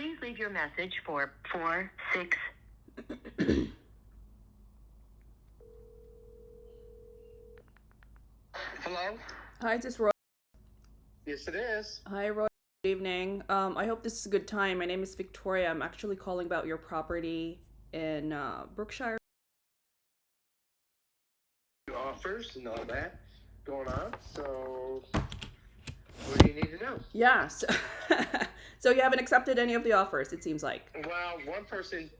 Please leave your message for 4-6. Hello? Hi, is this Roy? Yes, it is. Hi, Roy. Good evening. I hope this is a good time. My name is Victoria. I'm actually calling about your property in Brookshire. Offers and all that going on. So, what do you need to know? Yeah. So you haven't accepted any of the offers, it seems like. Well, one person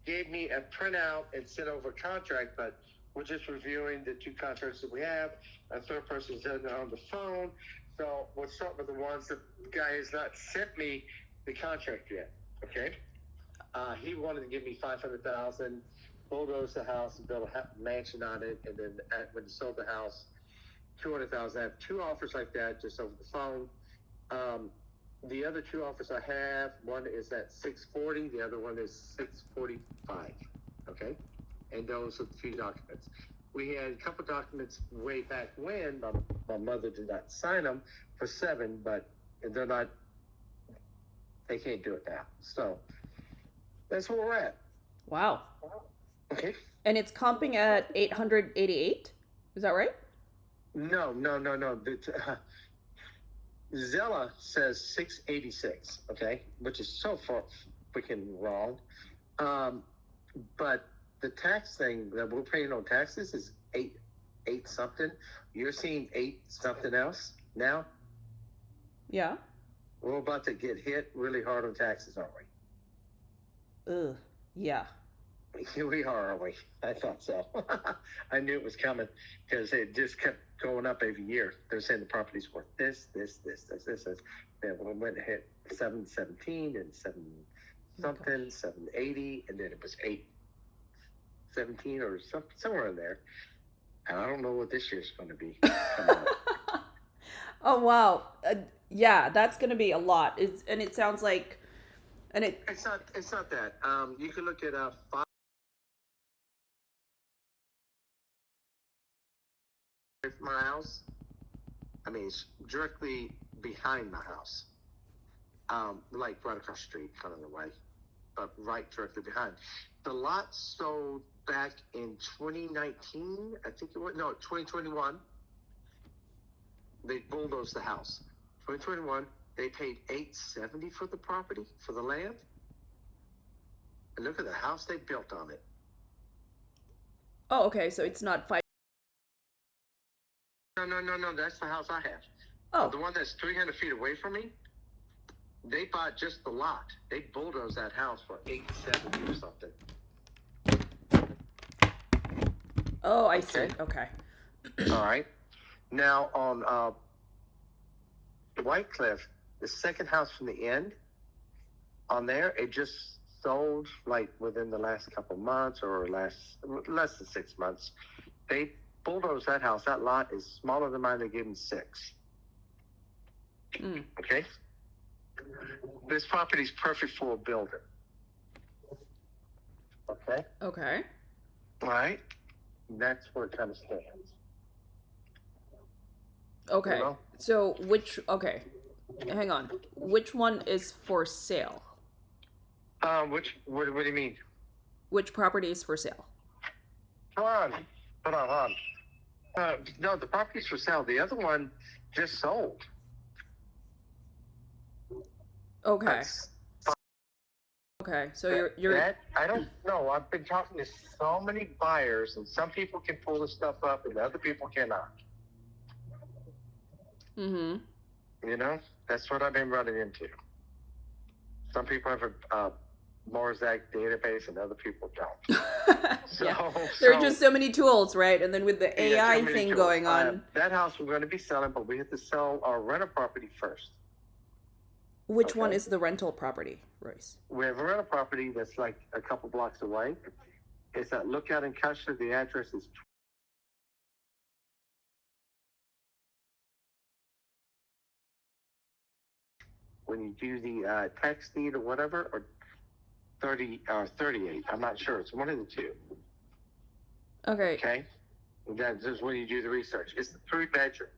gave me a printout and sent over a contract, but we're just reviewing the two contracts that we have. A third person's done it on the phone. So we'll start with the ones that the guy has not sent me the contract yet. Okay. He wanted to give me $500,000, bulldoze the house and build a mansion on it, and then when he sold the house, $200,000. I have two offers like that just over the phone. The other two offers I have, one is at $640, the other one is $645. Okay, and those are the few documents. We had a couple documents way back when my mother did not sign them for $7, but they're not. They can't do it now. So that's where we're at. Wow. Okay. And it's comping at 888? Is that right? No. Zella says 686, okay, which is so far freaking wrong. But the tax thing that we're paying on taxes is eight something. You're seeing 8 something else now. Yeah. We're about to get hit really hard on taxes, aren't we? Ugh. Yeah. Here we are, aren't we? I thought so. I knew it was coming because it just kept going up every year. They're saying the property's worth this. Then we went and hit 717 and 7 something, 780, and then it was 817 or somewhere in there. And I don't know what this year's going to be. Oh wow. Yeah, that's gonna be a lot. And it sounds like, It's not that. You can look at 5 from my house. I mean, it's directly behind my house. Like right across the street, kind of the way, but right directly behind. The lot sold back in 2019, I think it was, no, 2021. They bulldozed the house. 2021, they paid $870 for the property, for the land. And look at the house they built on it. oh, okay, so it's not 5. No, that's the house I have. Oh. The one that's 300 feet away from me, they bought just the lot. They bulldozed that house for $870 or something. Oh, I see. Okay. All right. Now on White Cliff, the second house from the end, on there, it just sold like within the last couple months or less than 6 months. They bulldozed that house. That lot is smaller than mine. They gave them 6. Okay. This property is perfect for a builder. Okay. Okay. All right. That's where it kind of stands. Okay. You know? So okay. Hang on. Which one is for sale? What do you mean? Which property is for sale? Hold on. No, the property's for sale. The other one just sold. Okay. Okay, so you're I don't know. I've been talking to so many buyers, and some people can pull this stuff up, and other people cannot. Mm-hmm. You know, that's what I've been running into. Some people have a Mosaic database, and other people don't. Yeah. There are just so many tools, right? And then with the AI thing going on. That house we're going to be selling, but we have to sell our rental property first. Which one is the rental property, Royce? We have a rental property that's like a couple blocks away. It's at Lookout in Custer. The address is when you do the tax deed or whatever, or 30 or 38. I'm not sure. It's one of the two. Okay. Okay. That's just when you do the research. It's the 3-bedroom.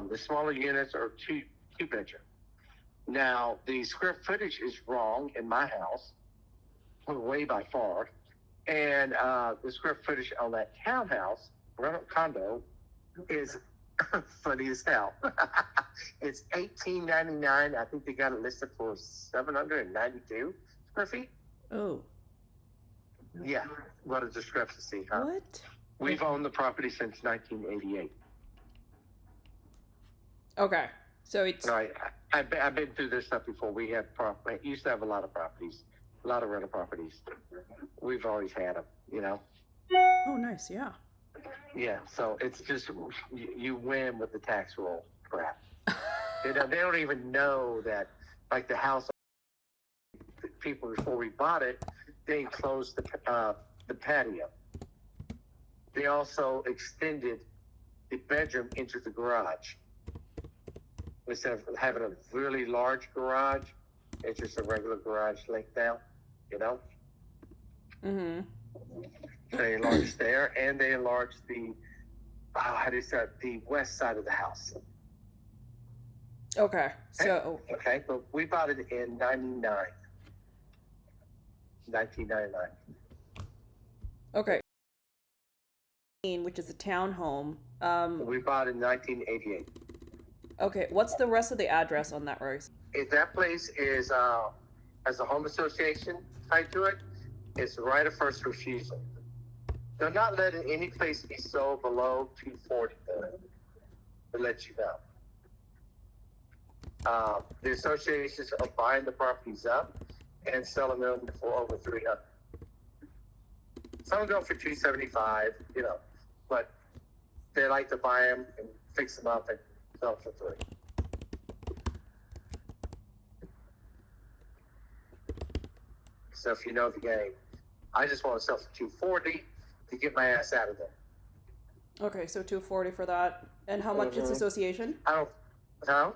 The smaller units are two bedroom. Now, the square footage is wrong in my house, way by far. And the square footage on that townhouse, rental condo, is funny as hell. It's 1899. I think they got it listed for 792 square feet. Oh. Yeah, what a discrepancy, huh? What? We've owned the property since 1988. Okay, so it's Right. I've been through this stuff before. We had used to have a lot of properties, a lot of rental properties. We've always had them, you know. oh nice, yeah. Yeah. So it's just you win with the tax roll crap. They don't even know that, like the house people before we bought it, they enclosed the patio. They also extended the bedroom into the garage. Instead of having a really large garage, it's just a regular garage length down, you know? Mm-hmm. They enlarged there, and they enlarged the west side of the house. Okay, so Okay, but we bought it in 1999. okay, which is a townhome. We bought it in 1988. Okay, what's the rest of the address on that, Royce? If that place is has a home association tied to it, it's right of first refusal. They're not letting any place be sold below 240. To let you know, the associations are buying the properties up and selling them for over 300. Some go for 275, you know, but they like to buy them and fix them up and sell for 3. So if you know the game, I just want to sell for 240 to get my ass out of there. Okay, so 240 for that. And how much is association? I don't. Huh?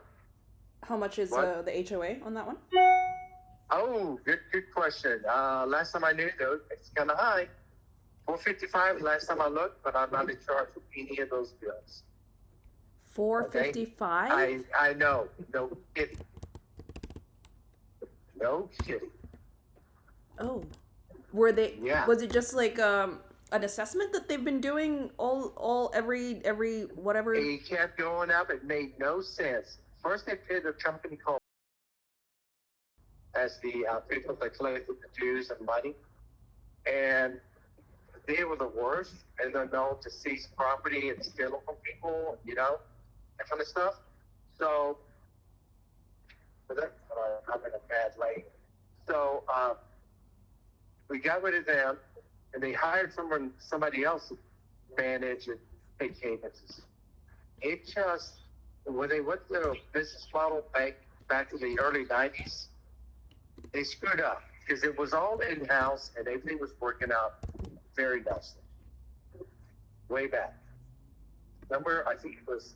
How much is What? the HOA on that one? Oh, good question. Last time I knew, though, it's kind of high. 455 last time I looked, but I'm not in charge of any of those bills. 455? I know. No kidding. No kidding. Oh. Were they Yeah. Was it just like an assessment that they've been doing every whatever? It kept going up. It made no sense. First, they paid a company called as the people that collected the dues and money, and they were the worst. And they're known to seize property and steal it from people, you know, that kind of stuff. So, but that's I'm in a bad lane. So we got rid of them, and they hired somebody else to manage and pay cadences. It just, when they went to their business model back in the early 90s, they screwed up because it was all in-house and everything was working out very nicely. Way back. Remember, I think it was,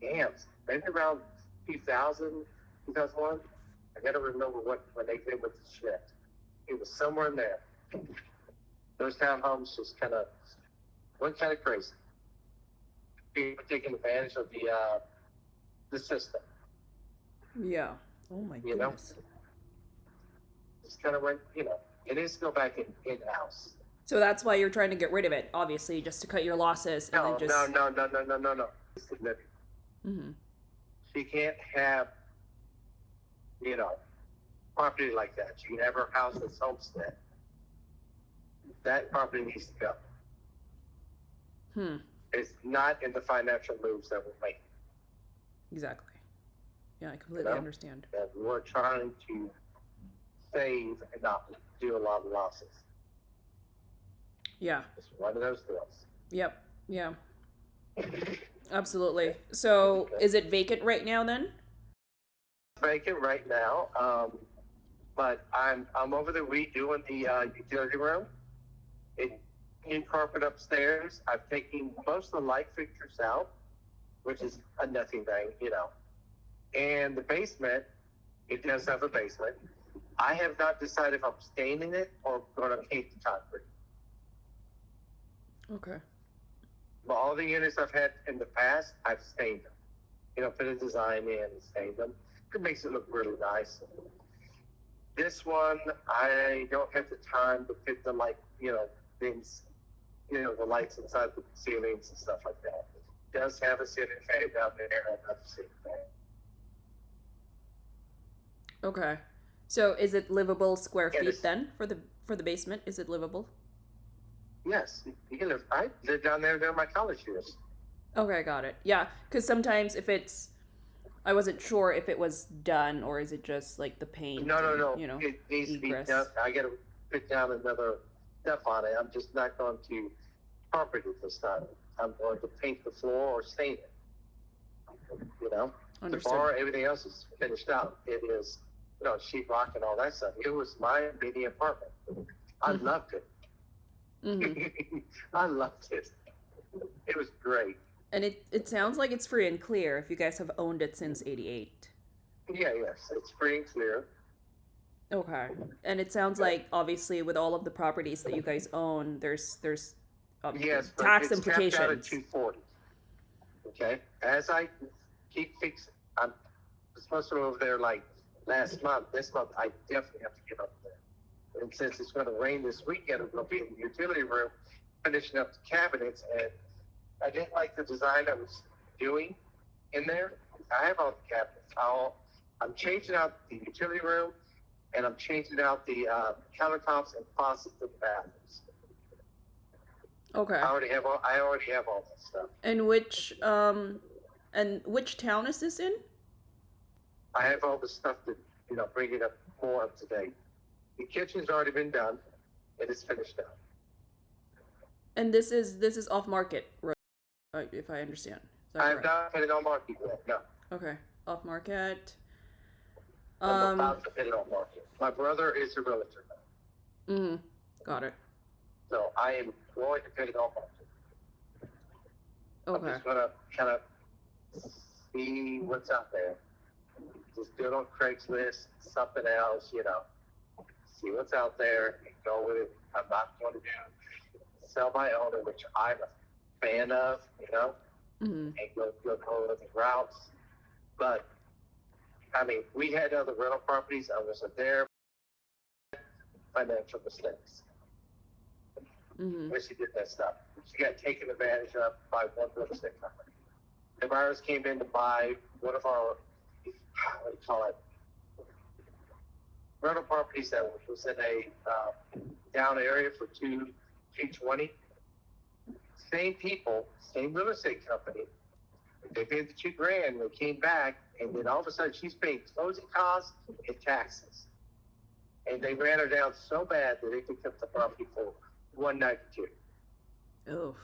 maybe around 2000, 2001. I got to remember when they did with the shit. It was somewhere in there. Those townhomes just went kind of crazy. People taking advantage of the system. Yeah. Oh my You know? goodness. Just kind of went, you know, it needs to go back in-house. So that's why you're trying to get rid of it, obviously, just to cut your losses and No. then just It's significant. Mm-hmm. You can't have, you know, property like that. You can have a house that's homestead. That property needs to go. It's not in the financial moves that we're making. Exactly. Yeah, I completely understand. And we're trying to save and not do a lot of losses. Yeah. It's one of those deals. Yep. Yeah. Absolutely. So, is it vacant right now then? Vacant right now, but I'm over there redoing the utility room. New carpet upstairs. I've taken most of the light fixtures out, which is a nothing thing, you know. And the basement, it does have a basement. I have not decided if I'm staying in it or going to paint the concrete. Okay. But all the units I've had in the past, I've stained them. put a design in and stain them. It makes it look really nice. This one, I don't have the time to fit the things, the lights inside the ceilings and stuff like that. It does have a ceiling fan down there, another ceiling fan. Okay. So is it livable square Yeah, feet then for the basement? Is it livable? Yes, you can live. I lived down there during my college years. Okay, got it. Yeah, because sometimes if it's, I wasn't sure if it was done or is it just like the paint. No. And, It needs to be egress. done. I got to put down another stuff on it. I'm just not going to carpet it this time. I'm going to paint the floor or stain it. The Understood. bar, everything else is finished out. It is, sheetrock and all that stuff. It was my mini apartment. I loved it. Mm-hmm. I loved it. It was great. And it sounds like it's free and clear if you guys have owned it since '88. Yeah, yes, it's free and clear. Okay. And it sounds like obviously with all of the properties that you guys own, there's Yes, but tax it's capped out at implications. 240. Okay, as I keep fixing, I'm supposed to go over there like last month. This month, I definitely have to get up there. And since it's going to rain this weekend, I'm going to be in the utility room finishing up the cabinets. And I didn't like the design I was doing in there. I have all the cabinets. I'm changing out the utility room, and I'm changing out the countertops and faucets in the bathrooms. Okay. I already have all that stuff. And which town is this in? I have all the stuff to, bring it up more up to date. The kitchen's already been done. It is finished now. And this is off market, right? If I understand. Is that I have correct? not put it on market yet. No. Okay. Off market. I'm about to put it on market. My brother is a realtor now. Mm-hmm. Got it. So I am going to put it on market. I'm Okay. just going to kind of see what's out there. Just do it on Craigslist, something else, see what's out there and go with it. I'm not going to sell my own, which I'm a fan of, Mm-hmm. and go other routes. But, we had other rental properties. I wasn't there. Financial mistakes. Mm-hmm. When she did that stuff, she got taken advantage of by one real estate company. The buyers came in to buy one of our, what do you call it, rental properties that was in a down area for 220. Same people, same real estate company. They paid the $2,000. They came back, and then all of a sudden she's paying closing costs and taxes. And they ran her down so bad that they picked up the property for $192. Oh.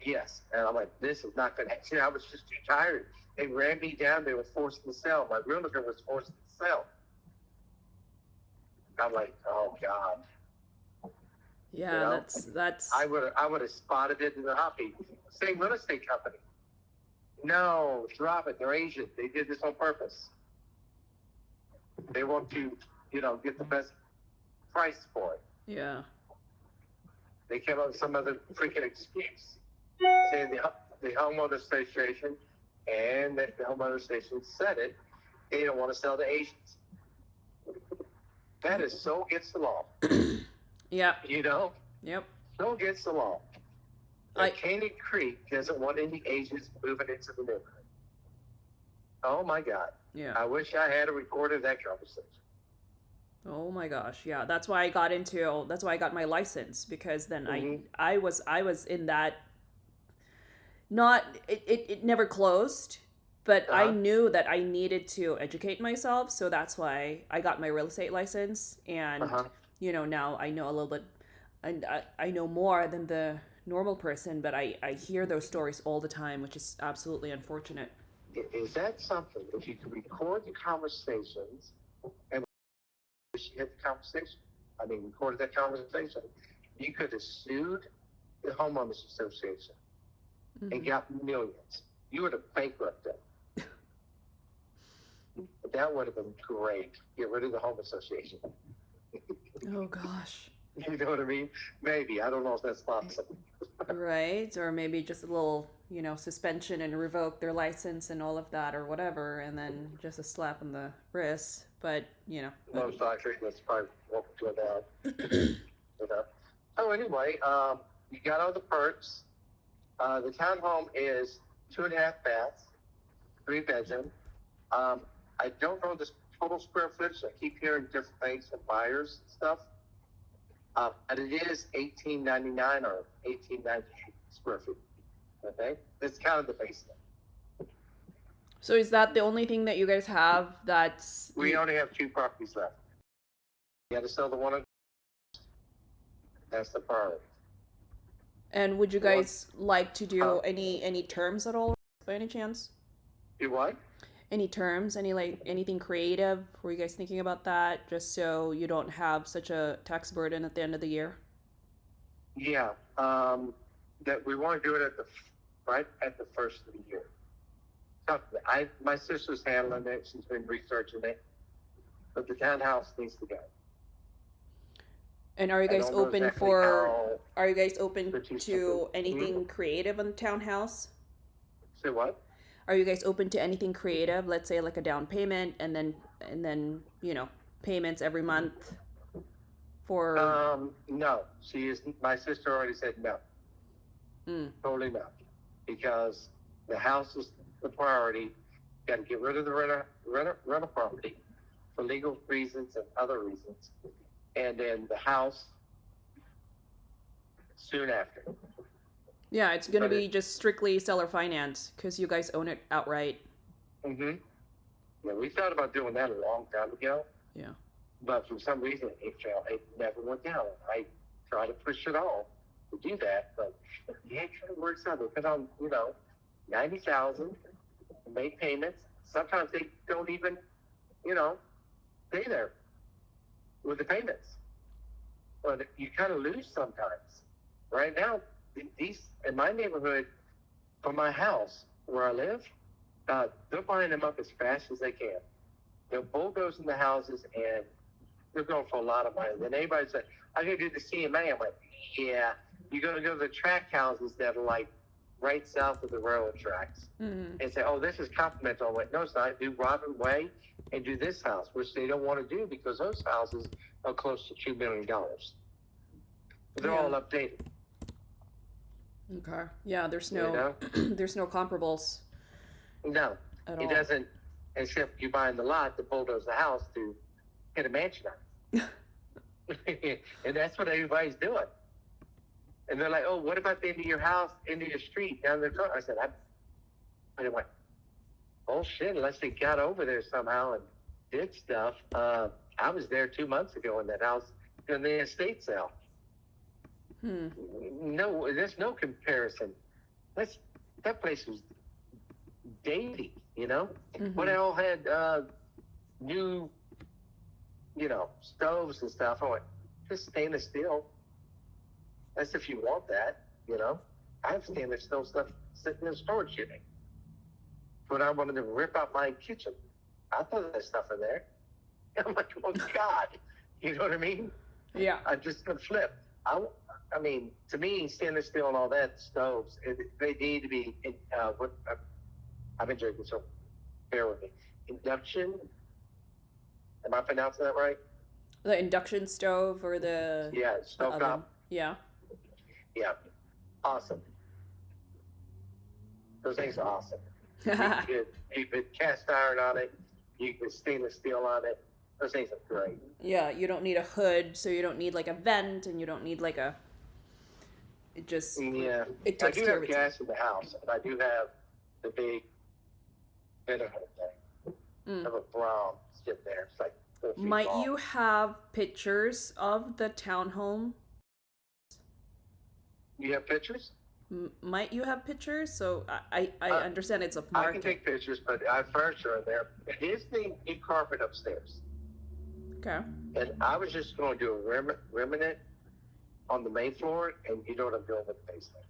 Yes, and I'm like, this is not going to happen. I was just too tired. They ran me down. They were forced to sell. My realtor was forced to sell. I'm like, oh God. Yeah, that's. I would have spotted it in the hobby. Same real estate company. No, drop it. They're Asian. They did this on purpose. They want to, get the best price for it. Yeah. They came up with some other freaking excuse, saying the homeowner association and the homeowner association said it. They don't want to sell to Asians. That is so against the law. Yeah. Yep. So against the law. Caney Creek doesn't want any Asians moving into the neighborhood. Oh my God. Yeah. I wish I had a record of that conversation. Oh my gosh. Yeah. That's why I got my license, because then Mm-hmm. I was in that, it never closed, but I knew that I needed to educate myself. So that's why I got my real estate license. And, now I know a little bit, and I know more than the normal person, but I hear those stories all the time, which is absolutely unfortunate. Is that something, if you could record the conversations, and she had the conversation, recorded that conversation, you could have sued the homeowners association and got millions. You would have bankrupted them. That would have been great. Get rid of the home association. Oh gosh. You know what I mean? Maybe. I don't know if that's possible. Right. Or maybe just a little, suspension and revoke their license and all of that or whatever, and then just a slap on the wrist. But most likely that's probably what we're doing now. So anyway, you got all the perks. The townhome is 2.5 baths, 3 bedroom. I don't know the total square footage. I keep hearing different things from buyers and stuff. But it is 1899 or 1898 square feet. Okay, that's kind of the basement. So is that the only thing that you guys have that's... We only have 2 properties left. You got to sell the one. That's the priority. And would you guys like to do any terms at all, by any chance? Do what? Any terms? Anything creative? Were you guys thinking about that, just so you don't have such a tax burden at the end of the year? Yeah, that we want to do it right at the first of the year. My sister's handling it. She's been researching it, but the townhouse needs to go. And are you guys open Are you guys open to anything creative on the townhouse? Say what? Are you guys open to anything creative? Let's say like a down payment, and then payments every month. For no, my sister already said no. Totally no, because the house is the priority. Got to get rid of the rental property for legal reasons and other reasons, and then the house soon after. Yeah, it's going to be just strictly seller finance because you guys own it outright. Yeah, we thought about doing that a long time ago. Yeah. But for some reason, it never went down. I tried to push it all to do that, but it actually works out. They put on, $90,000, make payments. Sometimes they don't even, stay there with the payments. But you kind of lose sometimes. Right now, these in my neighborhood, for my house where I live, they're buying them up as fast as they can. They're bulldozing the houses, and they're going for a lot of money. Then everybody said, I'm going to do the CMA. I'm like, yeah, you're going to go to the tract houses that are like right south of the railroad tracks and say, oh, this is complimentary. I'm like, no, it's not. Do Robin Way and do this house, which they don't want to do because those houses are close to $2 million. They're all updated. Okay. Yeah, there's no there's no comparables. No, it doesn't, except you buying the lot to bulldoze the house to hit a mansion on. And that's what everybody's doing. And they're like, oh, what about the end of your house, end of your street, down the front? I said, I went, oh shit, unless they got over there somehow and did stuff. I was there 2 months ago in that house in the estate sale. No, there's no comparison. That place was dating, But it all had new, stoves and stuff. I went, just stainless steel. That's if you want that, I have stainless steel stuff sitting in the storage unit. When I wanted to rip out my kitchen, I thought there's stuff in there. I'm like, oh God, you know what I mean? Yeah. I just flip. I mean, to me, stainless steel and all that stoves, they need to be. I've been drinking, so bear with me. Induction. Am I pronouncing that right? The induction stove or the stove top. Yeah. Yeah, awesome. Those things are awesome. You put cast iron on it. You put stainless steel on it. Those things are great. Yeah, you don't need a hood, so you don't need like a vent, and you don't need like a. It just. Yeah. It I takes do care have of gas in the house, and I do have the big ventilator thing. I have a brown sitting there. It's like 4 feet Might long. you have pictures of the townhome? You have pictures? Might you have pictures? So I understand it's a market. I can take pictures, but I have furniture in there. It is the new carpet upstairs. Okay. And I was just going to do a remnant on the main floor, and you know what I'm doing with the basement.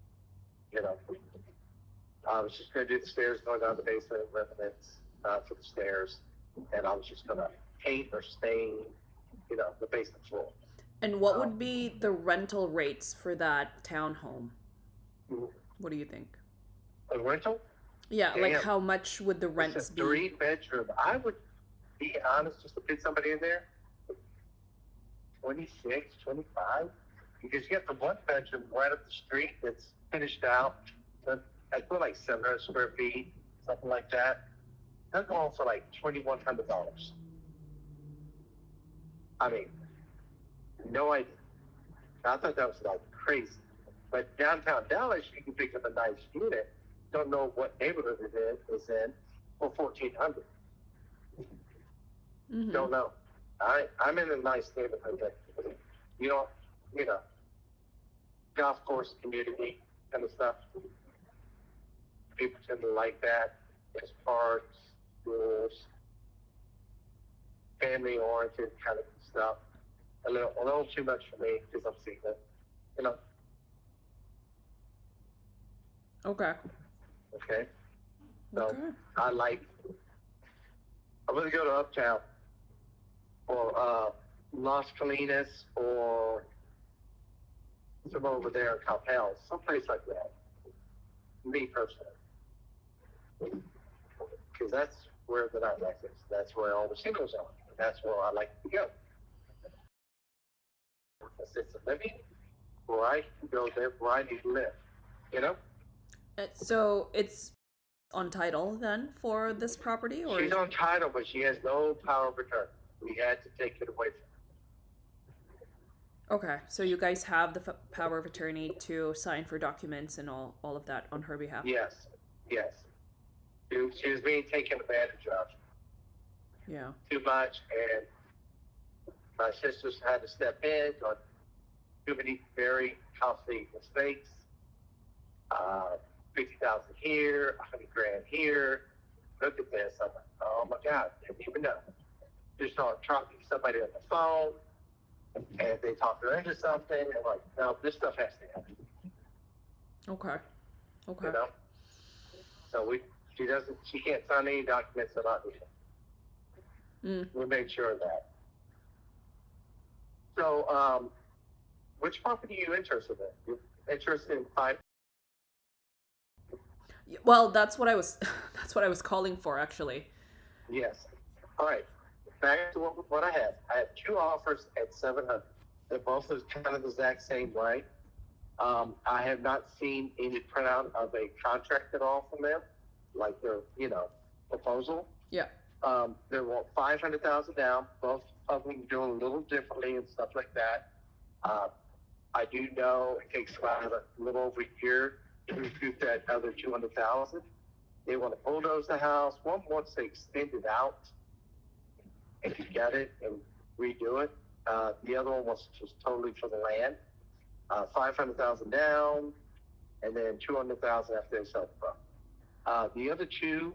I was just going to do the stairs going down the basement, remnants for the stairs, and I was just going to paint or stain, the basement floor. And what would be the rental rates for that townhome? What do you think? A rental? Yeah, like Damn. how much would the It's rents a be? 3-bedroom. I would be honest, just to put somebody in there, 26, 25. Because you got the 1-bedroom right up the street that's finished out. I feel like 700 square feet, something like that. They're going for like $2,100. I mean, no idea. I thought that was like crazy. But downtown Dallas, you can pick up a nice unit. Don't know what neighborhood it is in for $1,400. Mm-hmm. Don't know. I'm in a nice neighborhood that you know, golf course community kind of stuff. People tend to like that. There's parks, schools, family oriented kind of stuff. A little too much for me because I'm single. You know. Okay. Okay. So Okay. I'm gonna go to Uptown or Las Colinas or somewhere over there in Coppell, someplace like that. Me personally. Because that's where the nightlife is. That's where all the singles are. That's where I like to go. Assisted living, where I can go there, where I need to live. You know? So it's on title then for this property, or She's on title, but she has no power of attorney. We had to take it away from her. okay? So you guys have the power of attorney to sign for documents and all of that on her behalf. Yes. She was being taken advantage of. Yeah. Too much, and my sisters had to step in on too many very costly mistakes. 50,000 here, 100 grand here. Look at this. I'm like, oh my God, I didn't even know. Just start talking to somebody on the phone, and they talk her into something, and like, no, this stuff has to happen. Okay. You know? So she can't sign any documents that aren't needed. We made sure of that. So, which property are you interested in? You're interested in 5? Well, that's what I was calling for, actually. Yes. All right. Back to what I have. I have 2 offers at 700. They're both kind of the exact same way. I have not seen any printout of a contract at all from them, like their, proposal. Yeah. They want $500,000 down. Both of them doing a little differently and stuff like that. I do know it takes about a little over a year to recoup that other $200,000. They want to bulldoze the house. One wants to extend it out and to get it and redo it. The other one wants just totally for the land. $500,000 down, and then $200,000 after they sell the property. The other 2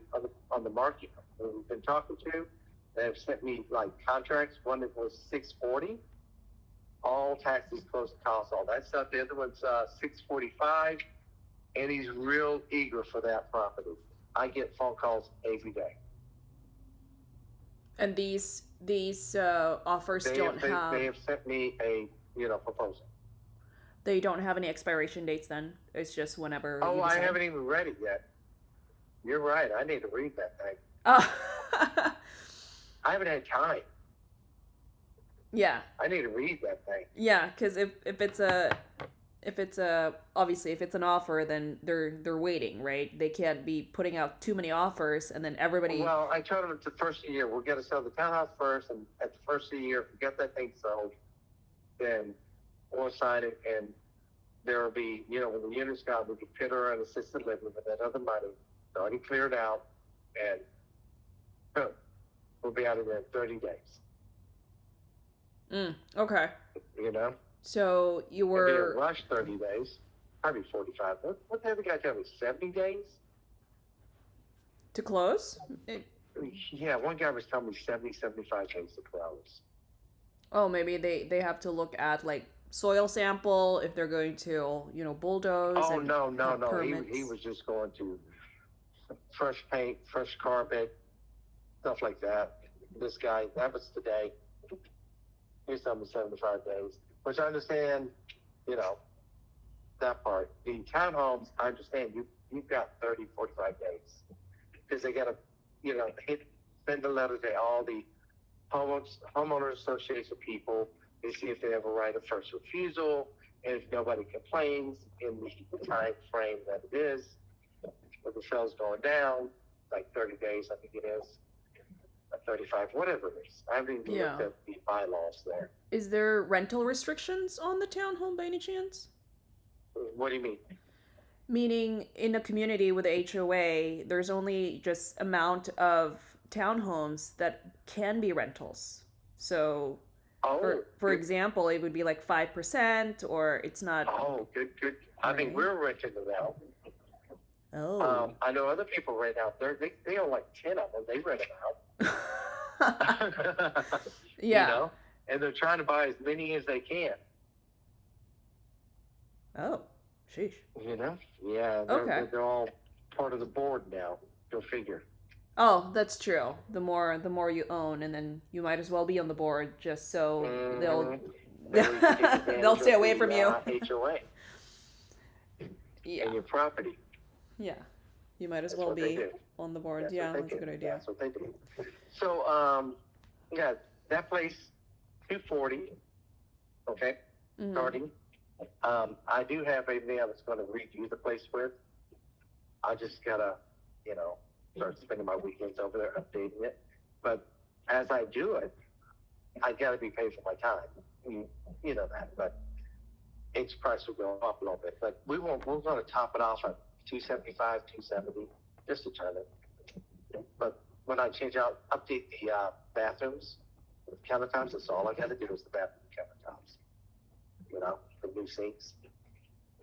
on the market we've been talking to, they have sent me like contracts. One that was $640, all taxes, closing costs, all that stuff. The other one's $645, and he's real eager for that property. I get phone calls every day. And these offers They have sent me a proposal. They don't have any expiration dates then? It's just whenever you decide? I haven't even read it yet. You're right. I need to read that thing. I haven't had time. Yeah. I need to read that thing. Yeah, because if it's obviously if it's an offer, then they're waiting, right? They can't be putting out too many offers and then everybody. Well, I told them it's the first of the year. We're going to sell the townhouse first, and at the first of the year, if we get that thing sold, then we'll sign it, and there will be, when the unit's gone, we can fit her an assisted living with that other money. It's already cleared out, and boom, we'll be out of there in 30 days. Okay. So you were... It'd be a rush 30 days, probably 45. What the other guy tell me, 70 days? To close? Yeah, one guy was telling me 70, 75 days to close. Oh, maybe they have to look at like soil sample if they're going to bulldoze. Oh, no. Permits. He was just going to fresh paint, fresh carpet, stuff like that. This guy, that was today. He's telling me 75 days, which I understand, that part. The townhomes, I understand you've got 30, 45 days. Because they got to, send a letter to all the homeowners association people. They see if they have a right of first refusal, and if nobody complains in the time frame that it is, when the sale's going down, like 30 days, I think it is, 35, whatever it is. I haven't even looked at the bylaws there. Is there rental restrictions on the townhome by any chance? What do you mean? Meaning, in a community with a HOA, there's only just amount of townhomes that can be rentals. So, for example, it would be like 5%, or it's not. Oh, good. I mean, we're renting them out. Oh. I know other people rent out. They own like 10 of them. They rent them out. Yeah. And they're trying to buy as many as they can. Oh, sheesh. Yeah. They're all part of the board now. Go figure. Oh, that's true. The more you own, and then you might as well be on the board, just so they'll stay away from you. HOA. Yeah. And your property. Yeah. You might as well be on the board. Yeah, that's a good idea. That's what they do. So, that place, $240. Okay. Mm-hmm. Starting. I do have a man that's going to redo the place with. I just gotta, start spending my weekends over there updating it. But as I do it, I gotta be paid for my time. You know that, but its price will go up a little bit. But we're going to top it off at $275, $270, just to turn it. But when I update the bathrooms, the countertops, that's all I got to do is the bathroom countertops. The new sinks.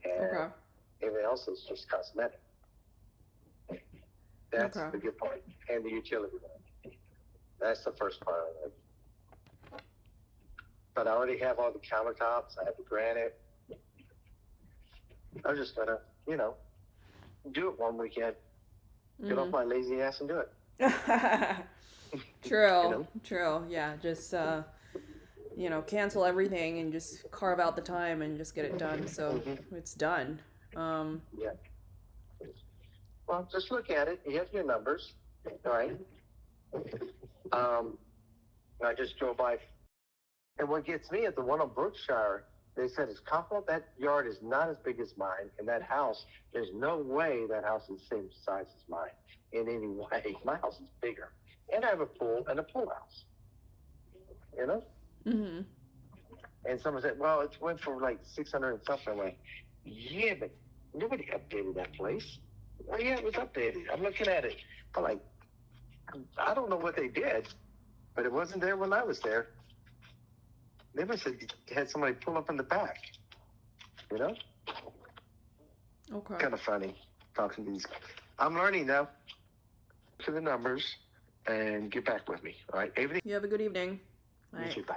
And everything else is just cosmetic. That's the good part. And the utility line. That's the first part of it. But I already have all the countertops. I have the granite. I'm just going to, do it one weekend. Get off my lazy ass and do it. True. Yeah, just cancel everything and just carve out the time and just get it done. So it's done. Yeah. Well, just look at it. You have your numbers, all right? I just drove by, and what gets me at the one on Brookshire, they said it's comparable. That yard is not as big as mine, and that house, there's no way that house is the same size as mine in any way. My house is bigger, and I have a pool and a pool house. Mm-hmm. And someone said, "Well, it went for like 600 and something." I'm like, "Yeah, but nobody updated that place." Well, yeah, it was updated. I'm looking at it. I'm like, I don't know what they did, but it wasn't there when I was there. They must have had somebody pull up in the back. Okay. Kind of funny talking to these guys. I'm learning now. To the numbers and get back with me. All right, everything. You have a good evening. Bye. You too. Bye.